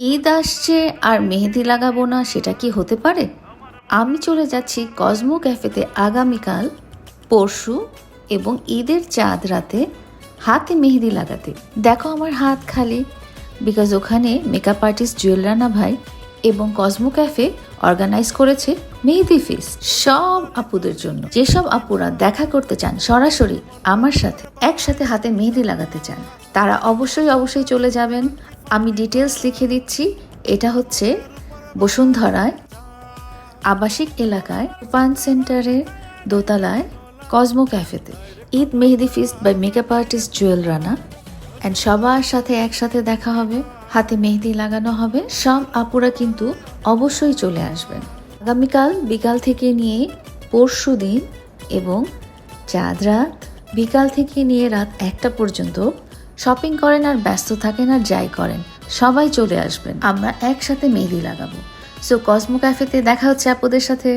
ঈদ আসছে আর মেহেদি লাগাবো না, সেটা কি হতে পারে? আমি চলে যাচ্ছি কসমো ক্যাফেতে আগামীকাল, পরশু এবং ঈদের চাঁদ রাতে হাতে মেহেদি লাগাতে। দেখো আমার হাত খালি, বিকজ ওখানে মেকআপ আর্টিস্ট জুয়েল রানা ভাই এবং কসমো ক্যাফে অর্গানাইজ করেছে মেহেদি ফিস্ট সব আপুদের জন্য। যেসব আপুরা দেখা করতে চান সরাসরি আমার সাথে, একসাথে হাতে মেহেদি লাগাতে চান, তারা অবশ্যই চলে যাবেন। আমি ডিটেলস লিখে দিচ্ছি। এটা হচ্ছে বসুন্ধরায় আবাসিক এলাকায় পান সেন্টারের দোতলায় কসমো ক্যাফেতে Eid Mehedi feast by makeup artist Jewel Rana. And সবার সাথে একসাথে দেখা হবে, হাতে মেহেদি লাগানো হবে। সব আপুরা কিন্তু অবশ্যই চলে আসবেন। আগামীকাল বিকাল থেকে নিয়ে পরশু দিন এবং চাঁদ রাত বিকাল থেকে নিয়ে রাত 1টা পর্যন্ত শপিং করেন আর ব্যস্ত থাকেন আর যাই করেন, সবাই চলে আসবেন। আমরা একসাথে মেহেদি লাগাবো। সো কসমো ক্যাফেতে দেখা হচ্ছে আপুদের সাথে।